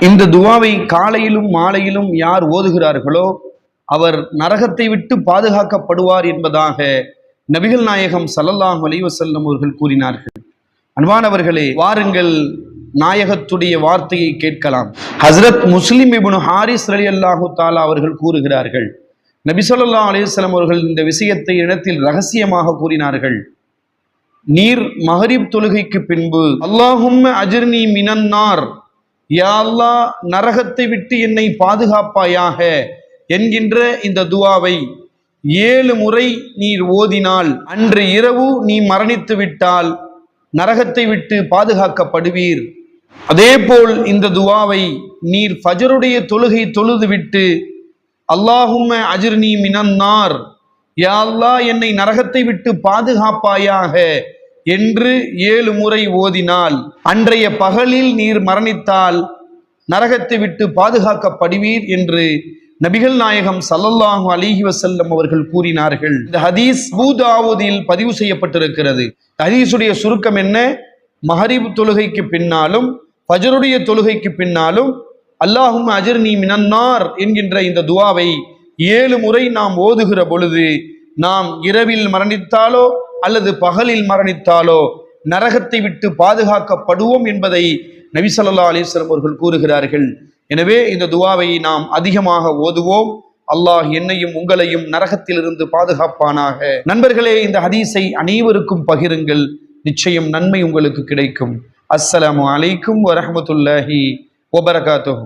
இந்த துவாவை காலையிலும் மாலையிலும் யார் ஓதுகிறார்களோ அவர் நரகத்தை விட்டு பாதுகாக்கப்படுவார் என்பதாக நபிகள் நாயகம் ஸல்லல்லாஹு அலைஹி வஸல்லம் அவர்கள் கூறினார்கள். அன்பானவர்களே, வாருங்கள் நாயகத்துடைய வார்த்தையை கேட்கலாம். ஹஸ்ரத் முஸ்லிம் இப்னு ஹாரிஸ் ரலியல்லாஹு தஆலா அவர்கள் கூறுகிறார்கள், நபி ஸல்லல்லாஹு அலைஹி வஸல்லம் அவர்கள் இந்த விஷயத்தை இடத்தில் ரகசியமாக கூறினார்கள். நீர் மஹரிப் தொழுகைக்கு பின்பு அல்லாஹும்ம அஜ்ர்னி மினன்னார், யா அல்லாஹ் நரகத்தை விட்டு என்னை பாதுகாப்பாயாக என்கின்ற இந்த துவாவை 7 முறை நீர் ஓதினால் அன்று இரவு நீ மரணித்து விட்டால் நரகத்தை விட்டு பாதுகாக்கப்படுவீர். அதேபோல் இந்த துவாவை நீர் ஃபஜருடைய தொழுகை தொழுது விட்டு அல்லாஹும்ம அஜ்ர்னி மினன்னார், யா அல்லாஹ் என்னை நரகத்தை விட்டு பாதுகாப்பாயாக என்று 7 முறை ஓதினால் அன்றைய பகலில் நீர் மரணித்தால் நரகத்தை விட்டு பாதுகாக்கப்படுவீர் என்று நபிகள் நாயகம் ஸல்லல்லாஹு அலைஹி வஸல்லம் அவர்கள் கூறினார்கள். இந்த ஹதீஸ் அபூ தாவூதில் பதிவு செய்யப்பட்டிருக்கிறது. ஹதீஸுடைய சுருக்கம் என்ன? மஹரிப் தொழுகைக்கு பின்னாலும் ஃபஜருடைய தொழுகைக்கு பின்னாலும் அல்லாஹும்ம அஜ்ர்னி மினன்னார் என்கின்ற இந்த துவாவை 7 முறை நாம் ஓதுகிற பொழுது நாம் இரவில் மரணித்தாலோ அல்லது பகலில் மரணித்தாலோ நரகத்தை விட்டு பாதுகாக்கப்படுவோம் என்பதை நபி ஸல்லல்லாஹு அலைஹி வஸல்லம் அவர்கள் கூறுகிறார்கள். எனவே இந்த துவாவை நாம் அதிகமாக ஓதுவோம். அல்லாஹ் என்னையும் உங்களையும் நரகத்திலிருந்து பாதுகாப்பானாக. நண்பர்களே, இந்த ஹதீஸை அனைவருக்கும் பகிருங்கள். நிச்சயம் நன்மை உங்களுக்கு கிடைக்கும். அஸ்ஸலாமு அலைக்கும் வரஹ்மத்துல்லாஹி வபரகாத்துஹு.